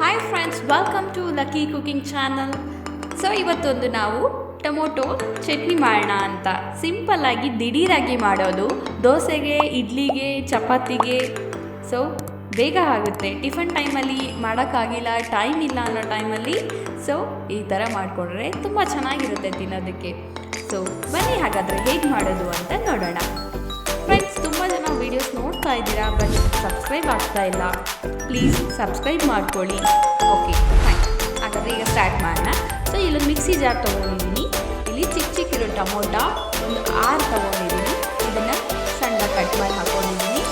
Hi friends, welcome to lucky cooking channel. So ಇವತ್ತೊಂದು ನಾವು tomato chutney ಮಾಡೋಣ ಅಂತ ಸಿಂಪಲ್ಲಾಗಿ ದಿಢೀರಾಗಿ ಮಾಡೋದು. ದೋಸೆಗೆ, ಇಡ್ಲಿಗೆ, ಚಪಾತಿಗೆ ಸೊ ಬೇಗ ಆಗುತ್ತೆ. ಟಿಫನ್ ಟೈಮಲ್ಲಿ ಮಾಡೋಕ್ಕಾಗಿಲ್ಲ, ಟೈಮ್ ಇಲ್ಲ ಅನ್ನೋ ಟೈಮಲ್ಲಿ ಸೊ ಈ ಥರ ಮಾಡಿಕೊಂಡ್ರೆ ತುಂಬ ಚೆನ್ನಾಗಿರುತ್ತೆ ತಿನ್ನೋದಕ್ಕೆ. ಸೊ ಬನ್ನಿ ಹಾಗಾದರೆ ಹೇಗೆ ಮಾಡೋದು ಅಂತ ನೋಡೋಣ. ಫ್ರೆಂಡ್ಸ್, ತುಂಬ ಜನ ವೀಡಿಯೋಸ್ ನೋಡ್ತಾ ಇದ್ದೀರಾ, ಬಟ್ ಸಬ್ಸ್ಕ್ರೈಬ್ ಆಗ್ತಾ ಇಲ್ಲ. ಪ್ಲೀಸ್ ಸಬ್ಸ್ಕ್ರೈಬ್ ಮಾಡ್ಕೊಳ್ಳಿ. Okay fine. ಹಾಗಾದರೆ ಈಗ ಸ್ಟಾರ್ಟ್ ಮಾಡೋಣ. ಸೊ ಇಲ್ಲೊಂದು ಮಿಕ್ಸಿ ಜಾರ್ ತೊಗೊಂಡಿದ್ದೀನಿ. ಇಲ್ಲಿ ಚಿಕ್ಕ ಚಿಕ್ಕಿರೋ ಟೊಮೊಟೊ ಒಂದು 6 ತೊಗೊಂಡಿದ್ದೀನಿ. ಇದನ್ನು ಸಣ್ಣ ಕಟ್ ಮಾಡಿ ಹಾಕ್ಕೊಂಡಿದ್ದೀನಿ.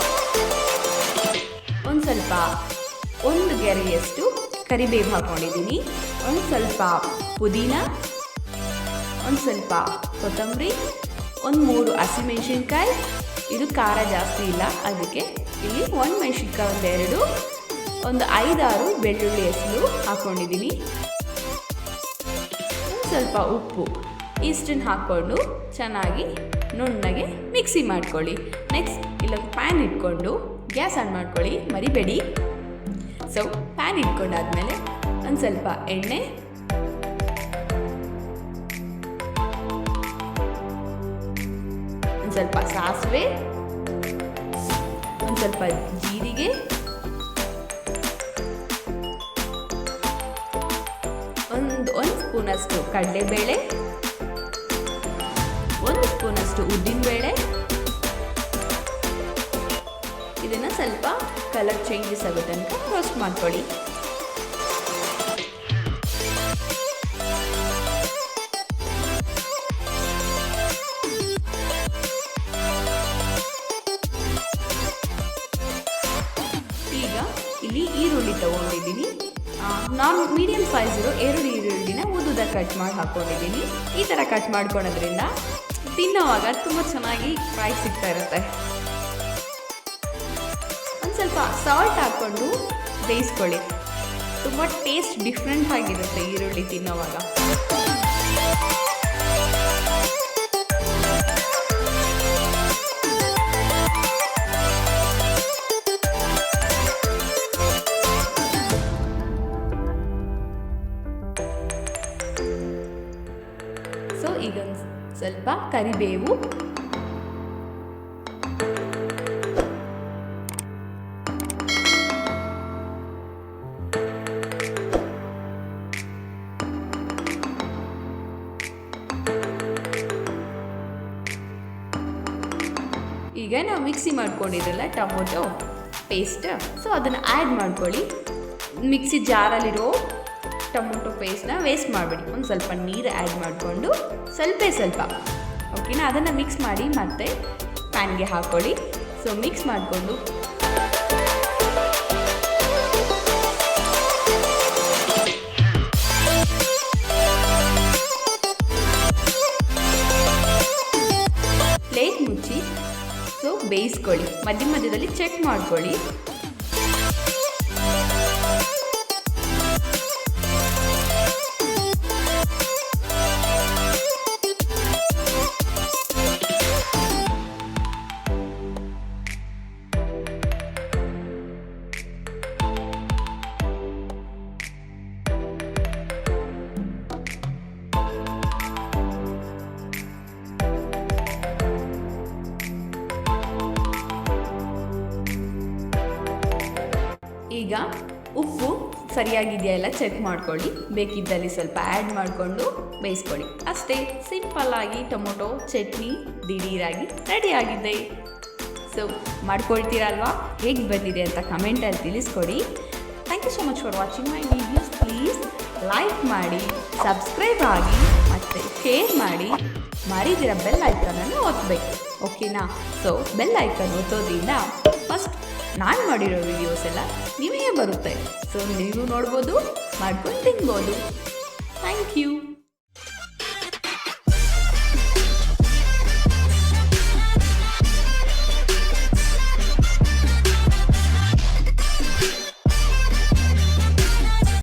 ಒಂದು ಗೆರೆಯಷ್ಟು ಕರಿಬೇವು ಹಾಕ್ಕೊಂಡಿದ್ದೀನಿ. ಒಂದು ಸ್ವಲ್ಪ ಪುದೀನ, ಒಂದು ಸ್ವಲ್ಪ ಕೊತ್ತಂಬರಿ, ಒಂದು 3 ಹಸಿಮೆಣ್ಸಿನ್ಕಾಯಿ. ಇದು ಖಾರ ಜಾಸ್ತಿ ಇಲ್ಲ, ಅದಕ್ಕೆ ಇಲ್ಲಿ ಒಂದು ಮೆಣಸಿನ್ಕಾಯಿ, ಒಂದೆರಡು, ಒಂದು 5-6 ಬೆಳ್ಳುಳ್ಳಿ ಹೆಸರು ಹಾಕ್ಕೊಂಡಿದ್ದೀನಿ. ಸ್ವಲ್ಪ ಉಪ್ಪು, ಇಷ್ಟನ್ನು ಹಾಕ್ಕೊಂಡು ಚೆನ್ನಾಗಿ ನುಣ್ಣಗೆ ಮಿಕ್ಸಿ ಮಾಡ್ಕೊಳ್ಳಿ. ನೆಕ್ಸ್ಟ್ ಇಲ್ಲೊಂದು ಪ್ಯಾನ್ ಇಟ್ಕೊಂಡು ಗ್ಯಾಸ್ ಆನ್ ಮಾಡ್ಕೊಳ್ಳಿ, ಮರಿಬೇಡಿ. ಸೊ ಪ್ಯಾನ್ ಇಟ್ಕೊಂಡಾದ್ಮೇಲೆ ಒಂದು ಸ್ವಲ್ಪ ಎಣ್ಣೆ, ಒಂದು ಸ್ವಲ್ಪ ಸಾಸಿವೆ, ಒಂದು ಸ್ವಲ್ಪ ಜೀರಿಗೆ, ಒಂದು ಸ್ಪೂನಷ್ಟು ಕಡಲೆಬೇಳೆ, 1 ಸ್ಪೂನಷ್ಟು ಉದ್ದಿನಬೇಳೆ. ಇದನ್ನು ಸ್ವಲ್ಪ ಕಲರ್ ಚೇಂಜಸ್ ಆಗೋ ತನಕ ರೋಸ್ಟ್ ಮಾಡ್ಕೊಳ್ಳಿ. ಈಗ ಇಲ್ಲಿ ಈರುಳ್ಳಿ ತೊಗೊಂಡಿದ್ದೀನಿ. ಮೀಡಿಯಮ್ ಸೈಜ್ ಇರೋ 2 ಈರುಳ್ಳಿನ ಉದ್ದುದ ಕಟ್ ಮಾಡಿ ಹಾಕ್ಕೊಂಡಿದ್ದೀನಿ. ಈ ಥರ ಕಟ್ ಮಾಡ್ಕೊಳೋದ್ರಿಂದ ತಿನ್ನೋವಾಗ ತುಂಬ ಚೆನ್ನಾಗಿ ಫ್ರೈ ಸಿಗ್ತಾ ಇರುತ್ತೆ. ಒಂದು ಸ್ವಲ್ಪ ಸಾಲ್ಟ್ ಹಾಕ್ಕೊಂಡು ಬೇಯಿಸ್ಕೊಳ್ಳಿ. ತುಂಬ ಟೇಸ್ಟ್ ಡಿಫ್ರೆಂಟ್ ಆಗಿರುತ್ತೆ ಈರುಳ್ಳಿ ತಿನ್ನೋವಾಗ. ಸೊ ಈಗ ಸ್ವಲ್ಪ ಕರಿಬೇವು, ಈಗ ನಾವು ಮಿಕ್ಸಿ ಮಾಡ್ಕೊಂಡಿದ್ರಲ್ಲ ಟೊಮೊಟೊ ಪೇಸ್ಟ್, ಸೊ ಅದನ್ನು ಆ್ಯಡ್ ಮಾಡ್ಕೊಳ್ಳಿ. ಮಿಕ್ಸಿ ಜಾರಲ್ಲಿರೋ ಟೊಮೊಟೊ ಪೇಸ್ಟ್ನ ವೇಸ್ಟ್ ಮಾಡಬೇಡಿ. ಒಂದು ಸ್ವಲ್ಪ ನೀರು ಆ್ಯಡ್ ಮಾಡಿಕೊಂಡು ಸ್ವಲ್ಪ ಓಕೆನಾ, ಅದನ್ನು ಮಿಕ್ಸ್ ಮಾಡಿ ಮತ್ತೆ ಪ್ಯಾನ್ಗೆ ಹಾಕ್ಕೊಳ್ಳಿ. ಸೊ ಮಿಕ್ಸ್ ಮಾಡಿಕೊಂಡು ಪ್ಲೇಟ್ ಮುಚ್ಚಿ ಸೊ ಬೇಯಿಸ್ಕೊಳ್ಳಿ. ಮಧ್ಯದಲ್ಲಿ ಚೆಕ್ ಮಾಡ್ಕೊಳ್ಳಿ. ಈಗ ಉಪ್ಪು ಸರಿಯಾಗಿದೆಯಲ್ಲ ಚೆಕ್ ಮಾಡ್ಕೊಳ್ಳಿ. ಬೇಕಿದ್ದಲ್ಲಿ ಸ್ವಲ್ಪ ಆ್ಯಡ್ ಮಾಡಿಕೊಂಡು ಬೇಯಿಸ್ಕೊಳ್ಳಿ. ಅಷ್ಟೇ, ಸಿಂಪಲ್ಲಾಗಿ ಟೊಮೊಟೊ ಚಟ್ನಿ ದಿಢೀರಾಗಿ ರೆಡಿಯಾಗಿದೆ. ಸೊ ಮಾಡ್ಕೊಳ್ತೀರಲ್ವಾ? ಹೇಗೆ ಬಂದಿದೆ ಅಂತ ಕಮೆಂಟಲ್ಲಿ ತಿಳಿಸ್ಕೊಡಿ. Thank you so much for watching my videos. Please like ಮಾಡಿ, ಸಬ್ಸ್ಕ್ರೈಬ್ ಆಗಿ ಮತ್ತು ಶೇರ್ ಮಾಡಿ. ಮರಿದಿರ ಬೆಲ್ ಐಕನನ್ನು ಒತ್ತಬೇಕು, ಓಕೆನಾ? ಸೊ ಬೆಲ್ ಐಕನ್ ಒತ್ತೋದ್ರಿಂದ ಫಸ್ಟ್ ನಾನು ಮಾಡಿರೋ ವಿಡಿಯೋಸ್ ಎಲ್ಲ ನಿಮಗೆ ಬರುತ್ತೆ. ಸೊ ನೀವು ನೋಡ್ಬೋದು, ಮಾಡ್ಕೊಂಡು ತಿನ್ಬೋದು. Thank you.